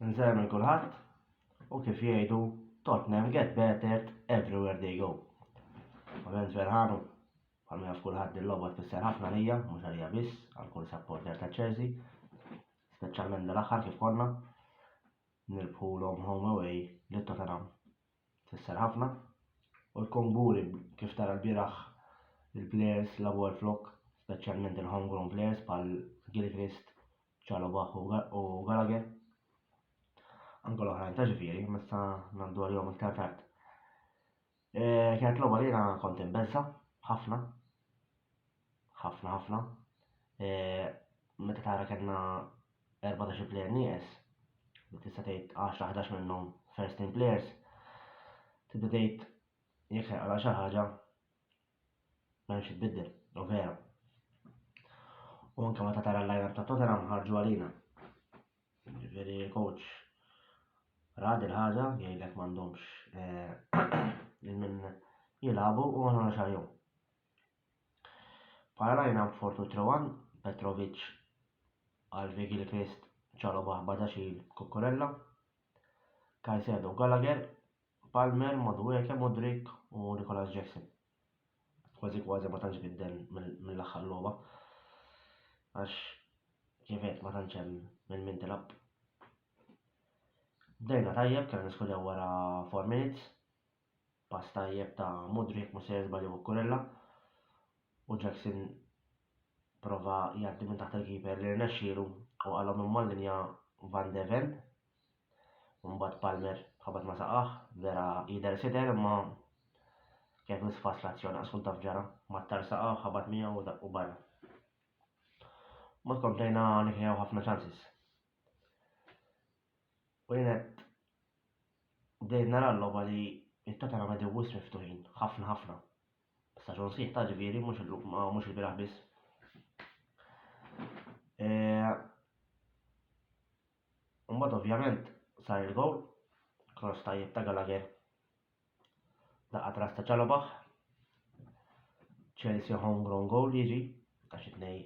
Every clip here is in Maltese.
Nżemmi kulħadd u kif jgħidu Tottenham get battered everywhere they go. Ovvjament verħanu għalmi għaf kulħadd il-logħba tfisser ħafna lija, mhux għalija biss, għal kull supporter ta' Chelsea, speċjalment dal-aħħar kif konna nirbħulhom home away lit Tottenham. Tfisser ħafna u tkun gburi kif tara l-bieraħ il-players labu l-flok, speċjalment il-homegrown players bħal Gilchrist, Chalobah u Gallagher. Anke l-oħrajn ta' ġifieri, messa nandu għalihom iktar tard. Kienet logħba li jiena kont imbezza ħafna. Meta tara kellna 14 plejer nieqes, li tista' tgħid 10-11 minnhom first team players, tibda tgħid jekk ħeqra xi ħaġa m'hemmx tbiddel, u vera. U anke meta tara l-lineup ta' Tottenham ħarġu għalina. Ġifieri coach rad il-ħaġa jgħidlek m'għandhomx il-min jilagħbu u ma nagħmlu xahom. Bħala lineup 4-2-3-1, Petrovic, Alvey, Gilchrist, Chalobah, Badiashile, Cucurella, Caicedo, Gallagher, Palmer, Madueke, Mudryk u Nicolas Jackson. Kważi ma tantx biddel mill-aħħar logħba għax kif qed ma tantx hemm minn min tilab. Bdejna tajjeb, kellna niskudjaw wara 4 minutes, pass tajjeb ta' Mudryk mhux se jeżbal jew Cucurella u Jackson prova jgħaddi minn taħt il-keeper li rnexxielu u qalhom imma l-linja Van de Ven. U mbagħad Palmer ħabat ma saqaħ, vera jidher sider imma kien nisfas l-azzjoni assulta f'ġara, mattar saqaħ ħabat miegħu u barra. Mod komplejna nikrew ħafna chances. U jienet bdejt nara l-logħba li it-Tottenham għadu wisq miftuħin, ħafna. Staġun sħiħ ta' ġifieri mhux il-bieraħ biss. Mbagħad ovvjament sar il-gowl, cross tajjeb ta' Gallagher, daqqa tras ta' Chalobah, Chelsea homegrown goal jiġi għax itnej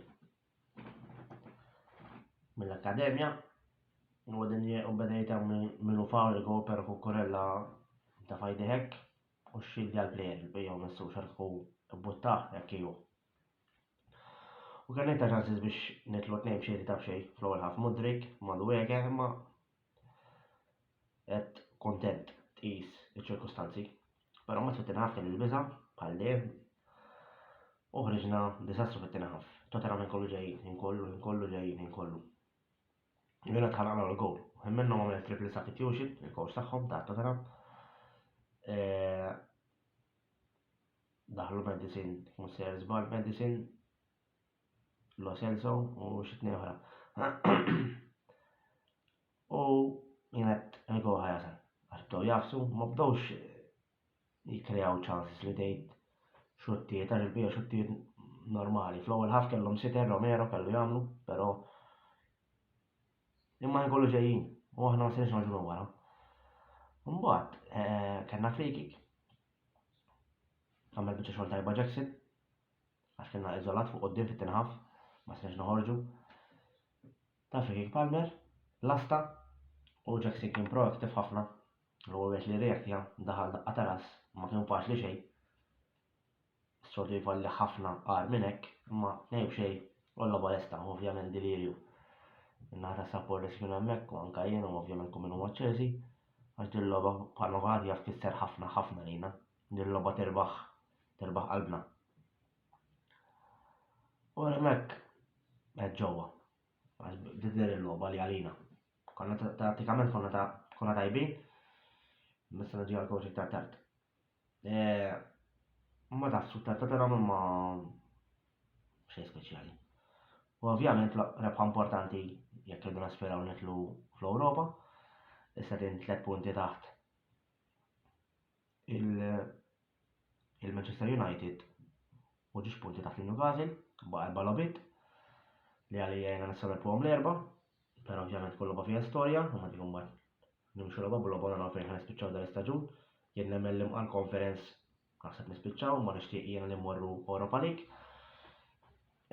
mill-akkademja. U bedejta minnu fawl il-gowl per Cucurella ta' fajdi hekk u xildi għal-plejer il-bija u messu xarħu buttaħ jekk ju. U kien ta' ċansis biex nitlu tnejn b'xejn ta' b'xejn fl-ewwel ħaf Mudryk Madueke imma qed kontent tqis iċ-ċirkustanzi. Però ma fit-tieni ħaf kien il-biża' bħal dejjem u ħriġna diżastru fit-tieni ħaf. Tottenham inkollu ġejjin. Jiena tħallaqna l-gowl. Minnhom għamel triple substitution, il-coach tagħhom ta' Tottenham. Daħlu Madison, mhux se jeżbal Madison, Lo Celso u xi tnejn oħra. U jienet il-gowl ħajasal. Għax bdew jafsu, ma bdewx jikkreaw chances li tgħid xuttijiet għax il-bija xuttijiet normali. Fl-ewwel ħaf kellhom Sitter Romero kellu jagħmlu, però imma jkollu ġejjin u aħna ma sirx naġunu wara. Mbagħad kellna free kick. Għamel biċċa xogħol tajba Jackson għax kienna iżolat fuq quddiem fit-tieni ħaf, ma sirx noħorġu. Ta' free kick Palmer, lasta u Jackson kien proaktiv ħafna. L-ewwel li reaktja daħal daqqa ta' ras, ma kien faċli xejn. Soltu jfalli ħafna qar minn hekk, imma ngħid xejn u l-logħba lesta, ovvjament delirju. Naħta supporters kienu hemmhekk u anke jien ovvjament kum minnu Chelsea għax din logħba bħalma għadi jaf tfisser ħafna lina. Din logħba terbaħ qalbna. U hemmhekk qed ġewwa għax bdiet il-logħba li għalina. Tattikament konna tajbin, missa naġi għal-coach iktar tard. Ma tafsu Tottenham imma xejn speċjali. U ovvjament rebħa importanti jekk irridu naspiraw nitlu fl-Ewropa, issa din 3 punti taħt il-Manchester United u ġiex punti taħt il-Newcastle baqa' balobit li għalijajna nissaw il-pom l-erba, pero ovvjament kollu ba fija storja, u ma dik mbagħad nimxu l-ba b'logħba naraw fejn nispiċċaw dan l-istaġun. Jien nemmen li mqal conference naħseb nispiċċaw, ma nixtieq jiena li mmorru Europa League.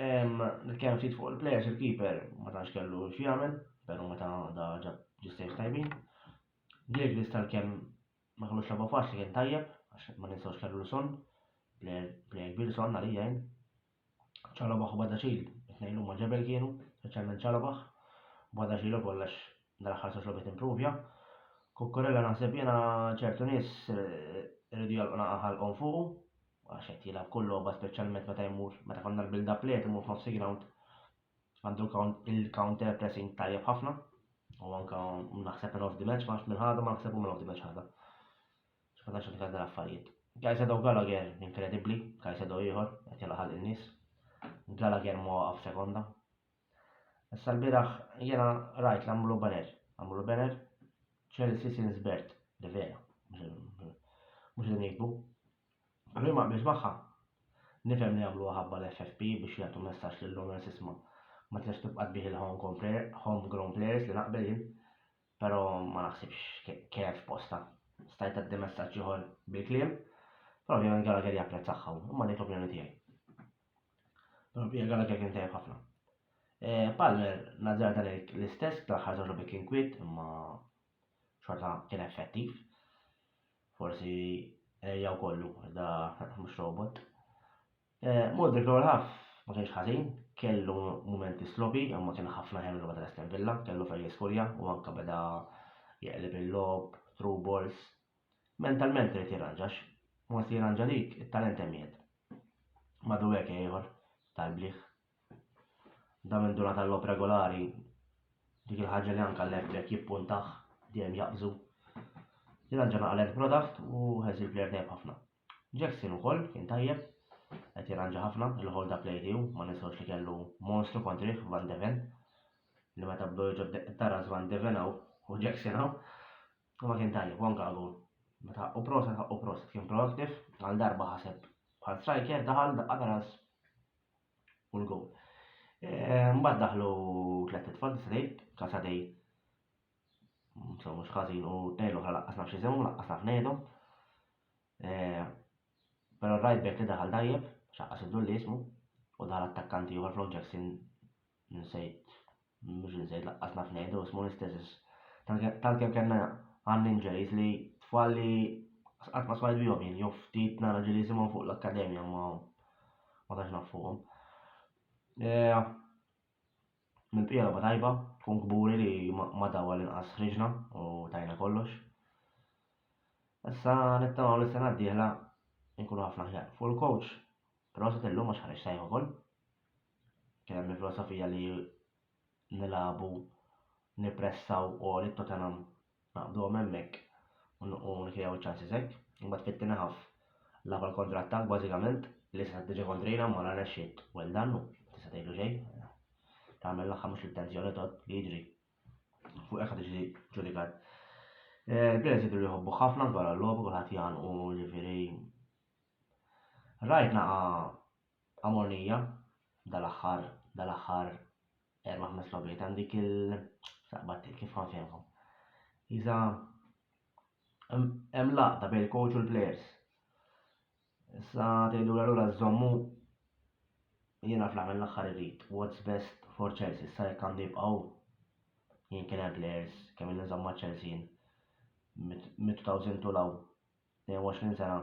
Nitkellem ftit fuq il-players, il-keeper ma tantx kellu x'jagħmel, però meta da ġab ġistejn tajbin. Gilgris tal-kemm ma kellux lagħba faċli kien tajjeb, għax ma ninsawx kellu Son, player kbir Son għalija jien. Ċalabaħ u Badaxil, it-tnejn huma ġebel kienu, speċjalment Ċalabaħ. Badaxil ukoll għax dal-aħħar sa xogħol improvja. Kukkurella naħseb jiena ċertu nies irridu jalqu ħalqhom fuqu, għax qed jilgħab kull logħba speċjalment meta jmur meta konna l-build-up play imur f'nofsi ground. Għandu il-counter pressing tajjeb ħafna, u anke naħseb man of the match ma minn ħada ma naħseb man of the match ħada. X'ma tantx nifhad dal-affarijiet. Caicedo Gallagher inkredibbli, Caicedo ieħor qed jilgħaq in-nies. Gallagher ma waqaf sekonda. Issa l-bieraħ jiena rajt l-għamlu banner Chelsea since birth, li vera, mhux li ngħidu. Allura ma qbilx magħha. Nifhem li jagħmluha ħabba l-FFP biex jagħtu messaġġ lill-owners isma' ma tistax tibqa' tbieħ il-homegrown players li naqbel jien, però ma naħsibx kienet f'posta. Stajt tgħaddi messaġġ ieħor bil-kliem, però ovvjament Gallagher japprezzahha, imma dik l-opinjoni tiegħi. Però Gallagher kien tajjeb ħafna. Palmer nazzar dan l-istess tal-aħħar żewġ kien kwiet, imma xorta kien effettiv. Forsi jew kollu da mhux robot. Modric l ħaf ma kienx ħażin, kellu mumenti sloppy, imma kien ħafna ħemlu bada Aston Villa, kellu fejn jiskurja u anke beda jeqleb il-lob, through balls. Mentalment irid jirranġax, ma se jirranġa dik it-talent emiet. Madu hekk ieħor tal-bliħ. Da minn duna tal-lob regolari, dik il-ħaġa li anke l-left jippuntaħ dejjem jaqbżu. Jirranġa naqal product u ħeżi l-player tajjeb ħafna. Jackson ukoll kien tajjeb, qed jirranġa ħafna il-hold up play tiegħu, ma ninsewx li kellu monstru kontrih Van de Ven, li meta bdew jiġu taras Van de Ven u Jackson hawn, u ma kien tajjeb u anke għagur. Meta u proset kien proaktiv, għal darba ħaseb bħal striker daħal daqqa taras u l-gowl. Mbagħad daħlu tliet tfal Sadej, Kasadej. So mhux ħażin u tnejlu laqqasna f'xi żewm, laqqasna f'ngħidhom. Però r-right back li daħal tajjeb, xaqqas id-dulli ismu, u daħal attakkanti ieħor flok Jackson mhux laqqasna f'ngħidu ismu l-istess. Tal-kemm kellna għan injuries li tfal li qatt ma smajt bihom jien, jew ftit nara ġieli isimhom fuq l-akkademja ma tax naf fuqhom. Mill-bqija logħba tajba, tkun kburi li ma dawa l-inqas ħriġna u tajna kollox. Issa nittamaw li sena d-dieħla nkunu ħafna ħjar. Fuq il-coach, però se illum għax ħareġ tajba ukoll. Kien hemm filosofija li nilagħbu, nippressaw u li Tottenham naqbduhom hemmhekk u nikrew iċ-chances hekk. Imbagħad fit-tieni ħaf lagħba l-kontrattak bażikament li se tiġi kontrina ma nexxiet well dannu, tista' tgħidlu xejn. Tagħmel l-aħħar mhux l-intenzjoni tot li jiġri. Fuq hekk tiġi ġudikat. Il-players jidhru li jħobbu ħafna dwar l-logħba kulħadd jagħnqu ġifieri. Rajt naqa' ammonija dal-aħħar 4-5 logħbiet hemm dik il-saqbat kif ħanfehmhom. Iżda hemm laqta bejn il-coach u l-players. Issa tgħidu allura żommu jiena fl-aħħar mill-aħħar irrid what's best for Chelsea, issa jekk għandu jibqgħu jien kien hemm players kemm il nżomm ma' Chelsea mid-2000 law 22 sena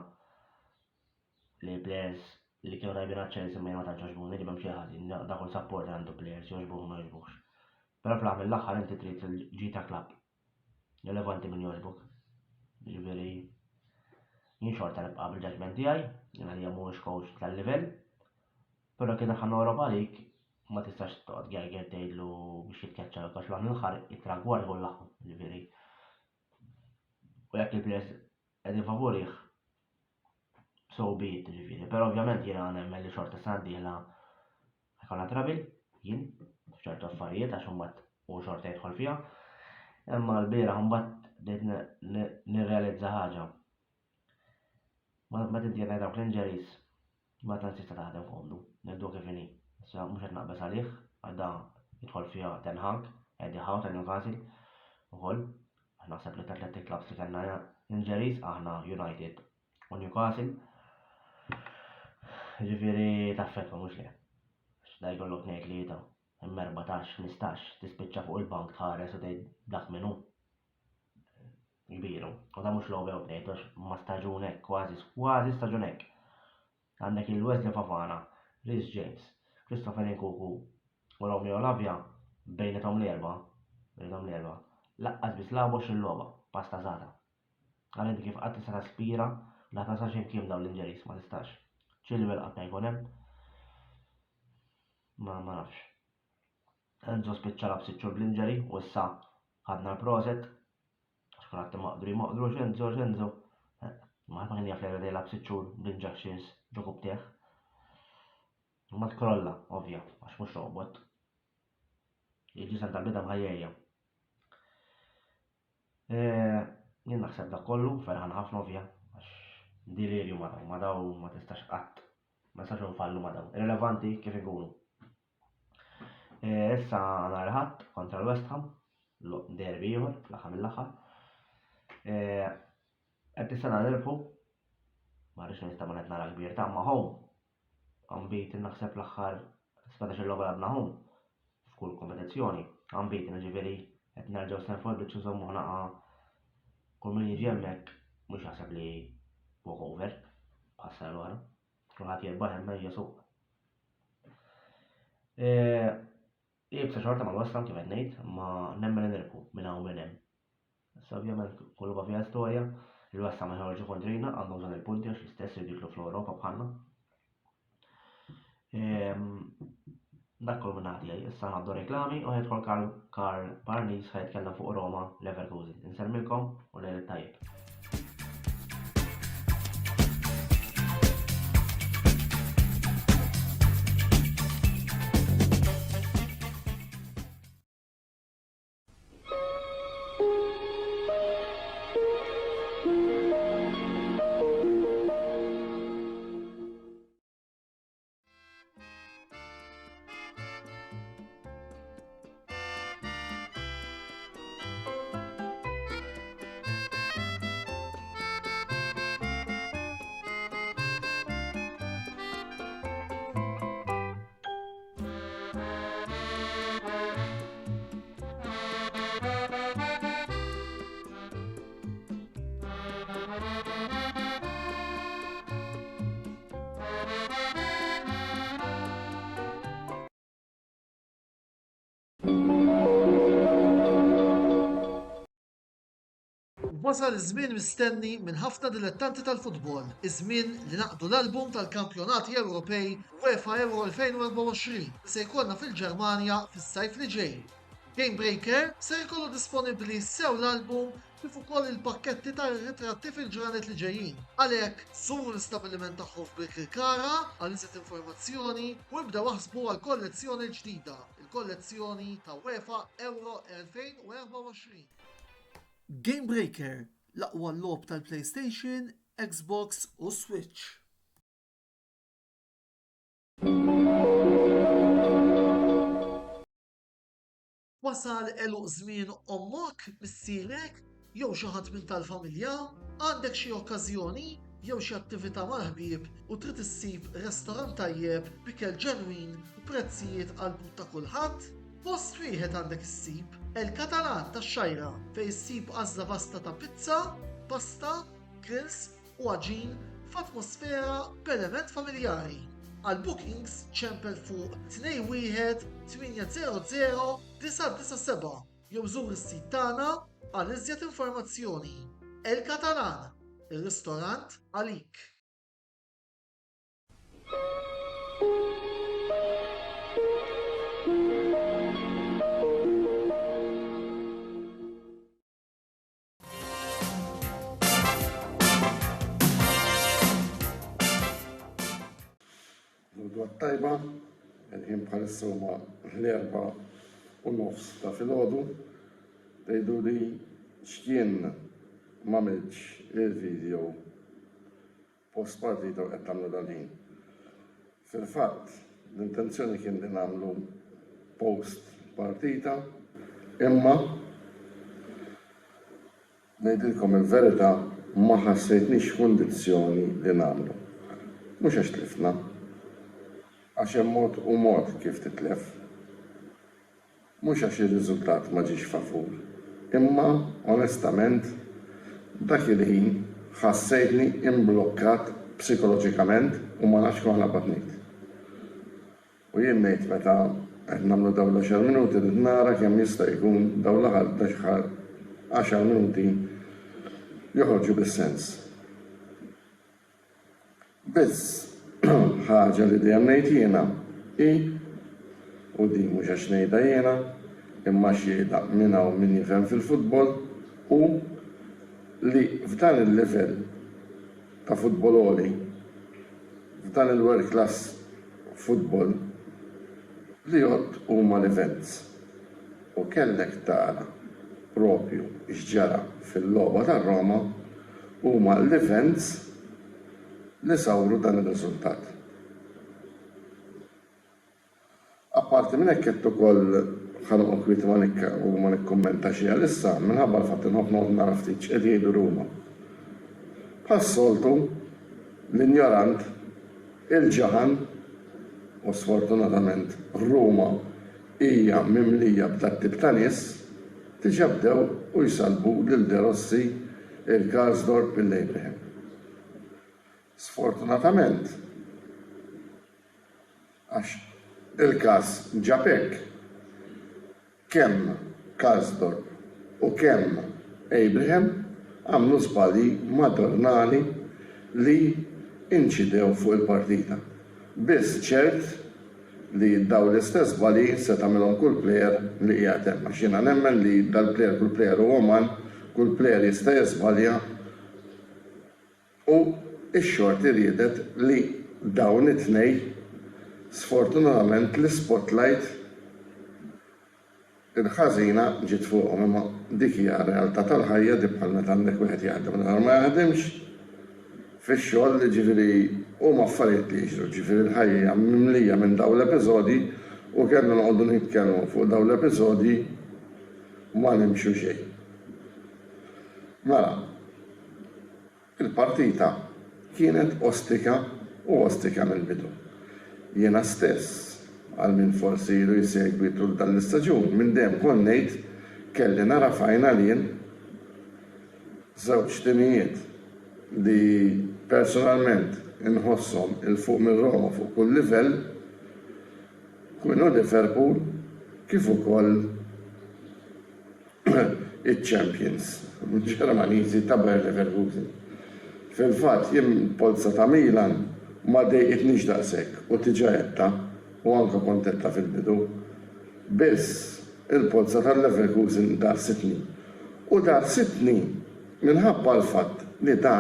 li players li kienu tajbin għal Chelsea ma tantx jogħġbuni li m'hemm xi ħażin, dak kull support għandu players jogħġbuh ma jogħġbux. Però fl-aħħar mill-aħħar inti trid il-ġita klabb. Rilevanti min jogħġbok. Jiġifieri jien xorta nibqa' bil-ġaġment tiegħi, jien għalija mhuwiex coach tal-livell, però kien daħħalna Europa League ma tistax toqgħod Gallagher tgħidlu biex jitkeċċa għax l mill-aħħar it-tragwar kollha ġifieri. U jekk il-players qegħdin favorih so be it ġifieri. Però ovvjament jiena nemmen li xorta sena d-dieħla ħajkollha trabil jien f'ċertu affarijiet għax imbagħad hu xorta jidħol fiha. Imma l-bieraħ imbagħad bdejt nirrealizza ħaġa. ma tintiena dawk l-inġeris ma tantx tista' taħdem komdu, nibdu kif inhi. Issa mhux qed naqbes għalih, għadda jidħol fiha Ten Hag, Eddie Howe ta' Newcastle ukoll. Naħseb li t-Athletic Clubs li kellna inġeris aħna United u Newcastle. Ġifieri taffetwa mhux le. Da jkollok ngħid li ta' imma 14-15 tispiċċa fuq il-bank tħares u tgħid dak minnu. Kbiru. U da mhux l-ewwel bdejt ma staġun hekk kważi staġun hekk. Għandek il-Wesley Fofana, Reece James, Christopher Nkunku u Romeo Lavia bejnethom l-erba'. Laqqas biss labu xil-logħba pasta żgħata. Għal kif qatt tista' taspira la tasax imkien dawn l-inġeris ma tistax. Chilwell qatt ma jkun hemm. Ma nafx. Enzo spiċċa b'sitt bl-inġeri u issa ħadna l-proset. Għax kun għatti maqdru Enzo. Ma kien jaf li dejla b'sitt bl-injections ġo kubtieħ. Ma tkrolla, ovvja, għax mhux robot. Jiġi santa l-bida mħajjejja. Jien naħseb dak kollu ferħan ħafna ovvja għax delirju ma daw ma tistax qatt. Ma nistax nfallu ma daw. Irrelevanti kif ikunu. Issa nhar il-Ħadd kontra l-West Ham, derby ieħor fl-aħħar mill-aħħar. Qed tistenna nirbħu, ma rridx nista' ma qed nara kbir ta' ma' home. Unbeaten naħseb l-aħħar 17 logħba għadna home f'kull kompetizzjoni. Unbeaten ġifieri qed nerġgħu Stamford Bridge insommu ħnaqa kull min jiġi hemmhekk mhux jaħseb li walkover bħassa l-wara. Kulħadd jirbaħ hemmhekk hija suq. Jibsa xorta ma l-West Ham kif qed ngħid, ma nemmen nirku minn hawn minn hemm. Issa ovvjament kullu fiha storja, il-West Ham ħorġu kontrina għandhom bżonn il-punti għax l-istess jidħlu fl-Ewropa bħalna. Dak kollu minn ħati issa ħaddu reklami u ħedħol Karl Barnes ħajtkellem fuq Roma Leverkusen. Insermilkom u lejl tajjeb. Wasal iż-żmien mistenni minn ħafna dilettanti tal-futbol, iż-żmien li naqdu l-album tal-Kampjonati Ewropej UEFA Euro 2024 se jkollna fil-Ġermanja fis-sajf li ġej. Game Breaker se jkollu disponibbli sew l-album kif ukoll il-pakketti tar-ritratti fil-ġranet li ġejjin. Għalhekk żuru l-istabbiliment tagħhom f'Bikrikara għal iżjed informazzjoni u ibdew waħsbu għal kollezzjoni ġdida, il-kollezzjoni ta' UEFA Euro 2024. Game Breaker, l-aqwa logħob tal-PlayStation, Xbox u Switch. Wasal eluq żmien ommok missierek jew xi ħadd minn tal-familja, għandek xi okkażjoni jew xi attività mal-ħbieb u trid issib restorant tajjeb bikel ġenwin u prezzijiet qalbu ta' kulħadd. Post wieħed għandek issib El-Katalan tax-Xajra fejn issib għażla vasta ta' pizza, pasta, grills u għaġin f'atmosfera b'element familjari. Għal bookings ċempel fuq 21 800 997 jew żur is-sit tagħna għal iżjed informazzjoni. El-Katalan, ir-ristorant għalik. Tajba, jien bħalissa huma l-4:30 ta' filgħodu, tgħidu li x'jien m'għamilx il-video post partita u qed tagħmlu dalin. Fil-fatt, l-intenzjoni kien li nagħmlu post partita, imma ngħidilkom il-verità ma ħassejtniex kundizzjoni li nagħmlu. Mhux għax tlifna, għax hemm mod u mod kif titlef. Mhux għax ir-riżultat ma ġiex favur, imma onestament dak il-ħin ħassejtni imblokkat psikoloġikament u ma nafx kif batnit. U jien ngħid meta qed nagħmlu dawn l-10 minuti li nara kemm jista' jkun dawn l-aħħar 10 minuti joħorġu bis-sens. Biss ħaġa li dejjem ngħid jiena hi u din mhux għax ngħidha jiena imma xhieda minn hawn min jifhem fil-futbol u li f'dan il-livell ta' futbol għoli, f'dan il-world class futbol li jgħod huma l-events. U kellek tara propju x'ġara fil-logħba tar-Roma huma l-events li sawru dan ir-riżultat. Apparti minn hekk qed ukoll ħanqod kwiet ma nikkummenta xi issa minħabba l-fatt inħobb noqgħod nara ftit x'qed jgħidu huma. Bħas-soltu l-injorant, il-ġaħan u sfortunatament Ruma hija mimlija b'dak tip ta' nies diġà bdew u jsalbu lil De Rossi, il-Karsdorp, il-Abraham. Sfortunatament għax il-każ ġab hekk kemm Karsdorp u kemm Abraham għamlu żbalji madornali li inċidew fuq il-partita. Biss ċert li daw l-istess żbalji se tagħmilhom kull plejer li qiegħed hemm. Għax jiena nemmen li dal-plejer kull plejer huwa uman, kull plejer jista' jiżbalja u x-xort iriedet li dawn it-tnejn sfortunatament l-spotlight il-ħażina ġiet fuqhom imma dik hija realtà tal-ħajja di bħal meta għandek wieħed jaħdem ma jaħdemx fix-xogħol li ġifieri huma affarijiet li jiġru, ġifieri l-ħajja mimlija minn dawn l-episodji u kellna noqogħdu nitkellmu fuq dawn l-episodji ma nimxu xejn. Mela, il-partita kienet ostika u ostika mill-bidu. Jiena stess għal min forsi jilu jsegwi tul dan l-istaġun, minn dejjem kont ngħid kelli nara finalien żewġ timijiet li personalment inħossom il-fuq minn Roma fuq kull livell kienu Liverpool kif ukoll iċ-Champions Ġermaniżi ta' Bayer Leverkusen. Fil-fatt jien polza ta' Milan ma dejqitniex daqshekk u tiġa u anke kontetta fil-bidu. Biss il-polza tal-Leverkusen dar sitni. U dar sitni minħabba l-fatt li ta'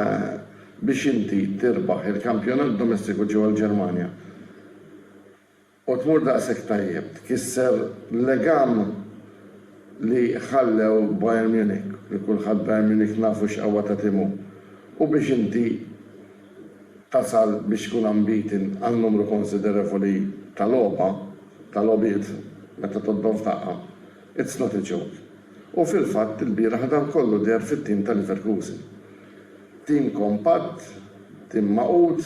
biex inti tirbaħ il-kampjonat domestiku ġewwa l-Ġermanja. U tmur daqshekk tajjeb, tkisser legam li ħallew Bayern Munich, li kulħadd Bayern Munich nafu x'qawwa ta' timu. U biex inti tasal biex tkun ambitin għal numru konsiderevoli tal-lobiet meta toddom f'daqqa. It's not a joke. U fil-fatt il-bieraħ dan kollu der fit-tim tal-Leverkusen. Tim kompatt, tim maqut,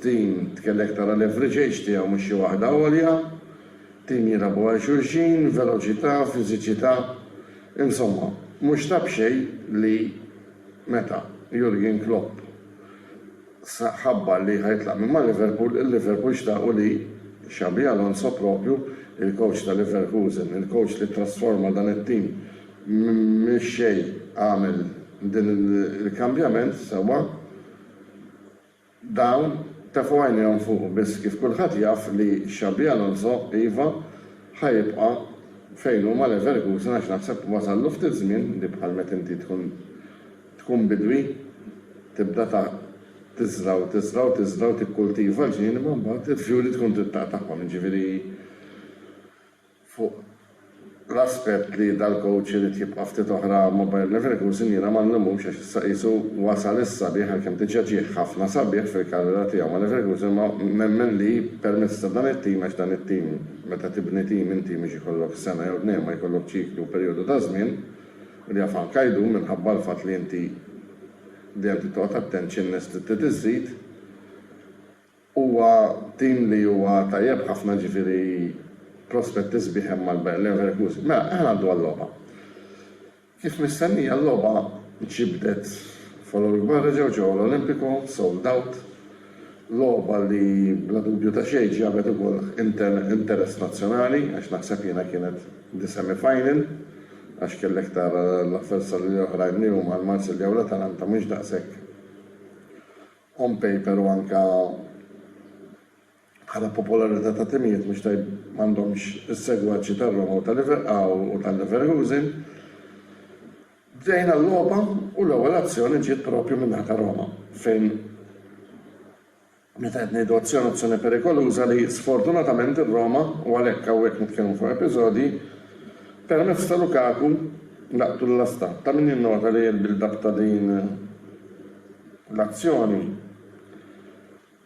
tim tkellek tara leverage tiegħu mhux xi waħda għolja, tim jirabu għal xulxin, veloċità, fiżiċità, insomma, mhux tab xejn li meta Jurgen Klopp ħabba li ħajtlaq minn ma' Liverpool, il-Liverpool xtaqu li Xabi Alonso propju il-coach ta' Leverkusen, il-coach li trasforma dan it-tim minn xejn għamel din il-kambjament sewa dawn tafu għajnejhom fuq biss kif kulħadd jaf li Xabi Alonso iva ħajibqa' fejn huma Leverkusen għax naħseb wasallu ftit żmien li bħal meta inti tkun bidwi tibda ta' tiżraw tikkultiva l-ġnien imma mbagħad il-fjuri tkun tittaq tagħhom, ġifieri fuq l-aspett li dal-coach li tibqa' ftit oħra ma' Bayer Leverkusen jiena ma nlemmux għax issa qisu wasal is-sabiħ għalkemm diġà ġie ħafna sabiħ fil-karriera tiegħu ma' Leverkusen ma nemmen li permezz ta' dan it-tim għax dan it-tim meta tibni tim inti mhux ikollok sena jew tnejn ma jkollok ċiklu perjodu ta' żmien li għafan kajdu minħabba l-fatt li inti dejjem titgħod attention nest tiżżid huwa tim li huwa tajjeb ħafna ġifieri prospett tisbiħem mal-Bayer Leverkusen. Mela, aħna għandu għall-logħba. Kif mistennija l-logħba ġibdet following barra ġew l-Olimpiku, sold out, logħba li bla dubju ta' xejn ġabet ukoll interess nazzjonali għax naħseb jiena kienet di semi-final għax kellek tara l-affersa li oħrajn li huma l-Marsilja u l-Atalanta mhux daqshekk on paper u anka bħala popolarità ta' timijiet mhux tajb m'għandhomx is-segwaċċi tar-Roma u tal-Leverkusen. Bdejna l-logħba u l-ewwel azzjoni ġiet proprju minn ta' Roma fejn meta qed ngħidu azzjoni perikoluża li sfortunatament ir-Roma u għalhekk hawnhekk nitkellmu fuq episodji permezz ta' Lukaku laqtu l-astat. Ta' min jinnota li l-build-up ta' din l-azzjoni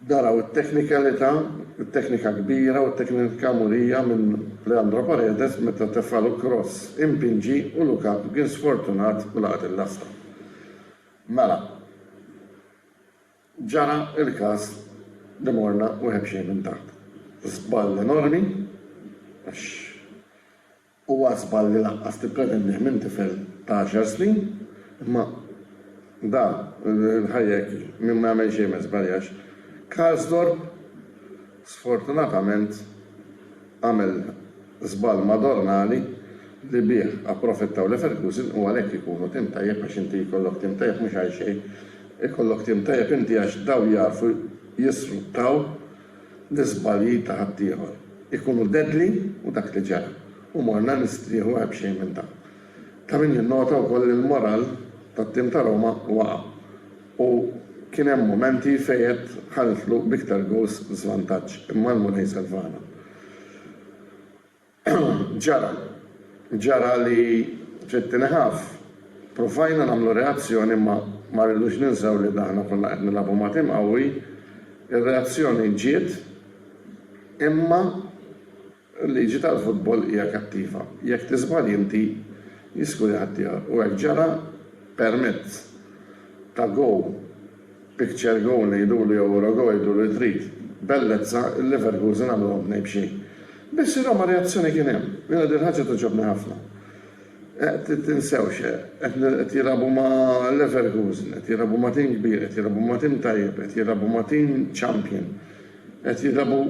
daraw it-teknikalità, it-teknika kbira u t-teknika murija minn Leandro Paredes meta tefalu cross impinġi u Lukaku kien sfortunat u laqat l-asta. Mela, ġara il-każ li morna u ħebxejn minn taħt. Żball enormi, għax huwa żball li laqqas tippretennih minn tifel ta' 10 snin, imma da l-ħajjeki minn ma jagħmel xejn ma żbaljax. Karsdorp sfortunatament għamel żball madornali li bih approfittaw Leverkusen u għalhekk ikunu tim tajjeb għax inti jkollok tim tajjeb mhux għal xejn, ikollok tim tajjeb inti għax daw jarfu jisfruttaw l-iżbalji ta' ħaddieħor. Ikunu deadly u dak li ġara. U morna nistrieħu b'xejn minn ta'. Ta' min jinnota wkoll il-moral tat-tim ta' Roma waqa'. U kien hemm momenti fejn ħalflu biktar gols żvantaġġ imma l-Munej Salvana. Ġara li ġettini ħaf provajna nagħmlu reazzjoni ma rridux ninsew li daħna konna qed nilagħbu ma' tim qawwi, ir-reazzjoni ġiet imma l-liġi tal-futbol hija kattiva. Jekk tiżbal inti jisku ħaddieħor u hekk ġara permezz ta' goal picture goal li jidulu Euro goal jidulu trid. Bellezza il-Leverkusen għamluhom ngħid xejn. Biss Roma reazzjoni kien hemm. Jiena din ħaġa toġobni ħafna. Tinsewx, qed jilagħbu ma' Leverkusen, qed jilagħbu ma' tim kbir, qed jilagħbu ma' tim tajjeb, qed jilagħbu ma' tim champion, qed jilagħbu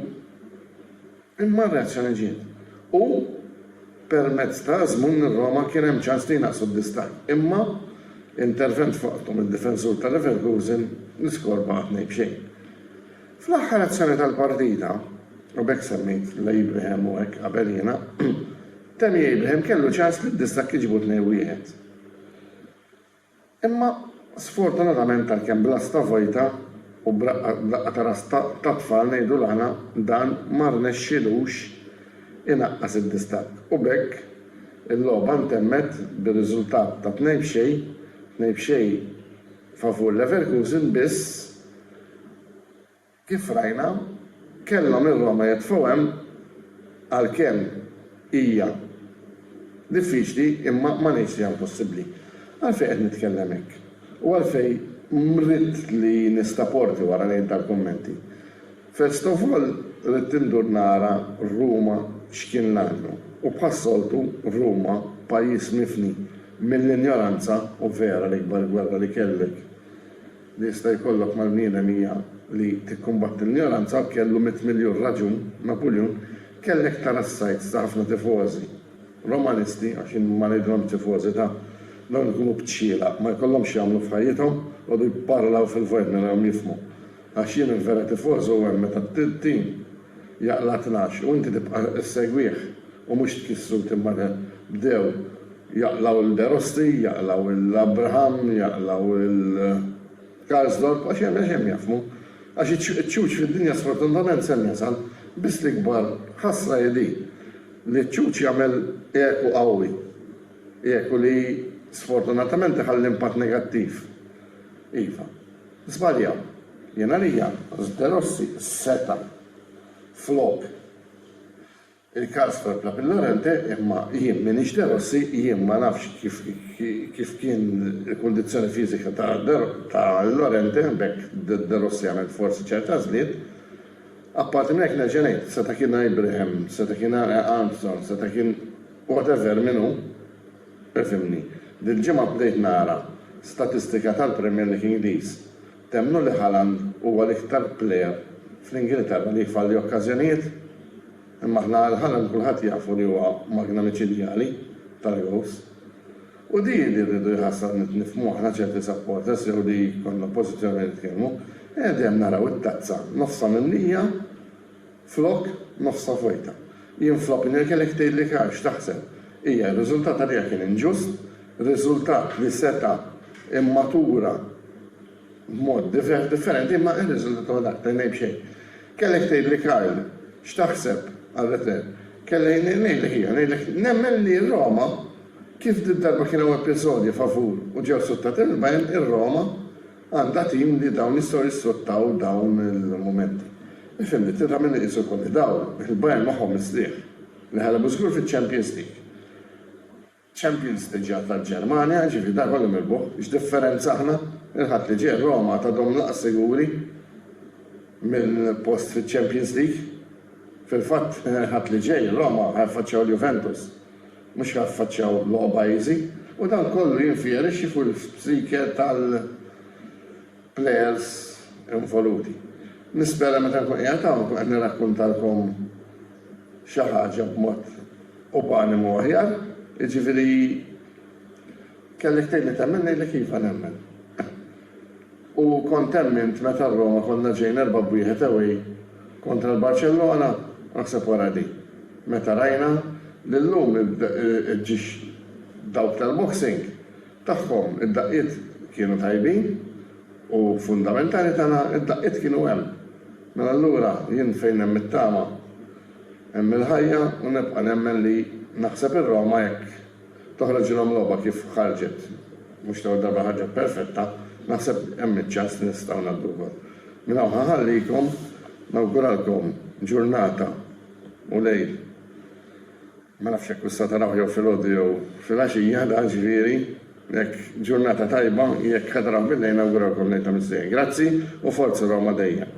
imma reazzjoni ġiet. U permezz ta' żmien ir-Roma kien hemm ċans li jnaqsu d-distan. Imma intervent fuqhom id-difensur ta' Leverkusen niskorba ngħid b'xejn. Fl-aħħar azzjoni tal-partita, u bekk semmejt l-Ibrahim u hekk qabel jiena, Tammy Abraham kellu ċans li d-distak jiġibu 2-1. Imma sfortunatament tal-kemm blasta vojta u blaqqa taras ta' tfal ngħidu l-għana dan ma rnexxilux inaqqas id-distak. U bekk il-logħba ntemmet bir-riżultat ta' 2-0 favur Leverkusen biss kif rajna kellhom ir-Roma jitfgħu hemm għalkemm hija diffiċli imma ma ngħidx li hemm possibbli. Għalfejn qed nitkellem hekk. U għalfejn mrid li nistaporti wara ngħid tal-kummenti. First of all, rrid tindur nara Ruma x'kien l-għandu. U bħas-soltu Ruma pajjiż mifni mill-ignoranza u vera l-ikbar gwerra li kellek. Li jista' jkollok mal-bniedem hija li tikkumbatti l-ignoranza kellu 100 miljun raġun Napoleon kellek tara s-sajt ta' ħafna tifożi. Romanisti, għax ma ngħidulhom tifożi ta' dawn ikunu bċila, ma jkollhomx jagħmlu f'ħajjithom u jipparlaw fil-vojt minnhom jifhmu. Għax jien il-vera tifoż huwa meta t-tim jaqla 12 u inti tibqa' issegwih u mhux tkissru timma bdew jaqlaw il-Derosti, jaqlaw il-Abraham, jaqlaw il-Karsdorp, għax jemmen jafmu. Għax iċċuċ fil-dinja sfortunatament sen jasal, bis li kbar ħasra jedi li ċuċ jagħmel eku qawwi. Eku li sfortunatament ħall impatt negattiv. Iva. Żbaljaw. Jena lija, De Rossi seta flok il-kas Pla Lorente, imma jien minix De Rossi, jien ma nafx kif kien il-kondizjoni fizika ta' Lorente, bekk De Rossi għamel forsi ċerta żliet. Apparti minn hekk neġenejt, seta kien Ibrahim, seta kien Armstrong, seta kien whatever minnu, perfimni. Dil-ġimgħa bdejt nara statistika tal-Premier League Ingliż. Temnu li Haaland huwa l-iktar plejer fl-Ingilterra li jfalli okkażjonijiet. Imma ħna Haaland kulħadd jafu li huwa magna miċidjali tal-gows. U di li rridu jħassar nifhmu aħna ċerti supporters jew li konna pożizzjoni li nitkellmu, qegħdin naraw it-tazza nofsa mimlija flok nofsa fojta. Jien fl-opinjoni kellek tgħidli kax taħseb hija r-riżultat għalija kien inġust, riżultat li seta' immatura b'mod differenti, imma il-riżultat huwa dak tajnej b'xejn. Kellek tgħidli Karl, x'taħseb għal-return? Kellek ngħidlek hija, ngħidlek nemmen li Roma kif darba kienu episodji favur u ġew sottat il-bajn ir-Roma għandha tim li dawn jistgħu jissottaw dawn il-momenti. Ifhimni tira minn isu kolli dawn il-bajn magħhom mislieħ li ħalabu żgur fiċ-Champions League. Champions League ġat tal-Ġermanja, ġifi da kollu mirbuħ, x-differenza aħna, il-ħat li ġie Roma ta' dom laqas siguri mill-post fil-Champions League. Fil-fatt, il-ħat li ġej Roma ħaffaċċaw l-Juventus, mux ħaffaċċaw l-Oba Easy, u dan kollu jinfieri xifu l-psike tal-players involuti. Nispera meta nkun qiegħed qed nirrakkuntalkom xi ħaġa b'mod ubanimu aħjar. Ġifiri, kellek tgħidli temmen ngħidlek iva nemmen. U kont temment meta Roma konna ġejn 4-1 away kontra l-Barcellona, naħseb wara di. Meta rajna li llum ġiex dawk tal-boxing tagħhom id-daqqiet kienu tajbin u fundamentali tagħna id-daqqiet kienu hemm. Mela allura jien fejn hemm it-tama hemm il-ħajja u nibqa' nemmen li naħseb ir-Roma jekk toħroġ ilhom logħba kif ħarġet, mhux tew darba ħarġet perfetta, naħseb hemm iċ-ċans li nistgħu ngħaddu wkoll. Minn hawn ħallikom nawguralkom ġurnata u lejl. Ma nafx jekk issa taraw jew filgħodu jew filgħaxija da ġifieri, jekk ġurnata tajba jekk ħadraw bil-lejl nawguralkom lejl ta' mistejn. Grazzi u forza Roma dejjem.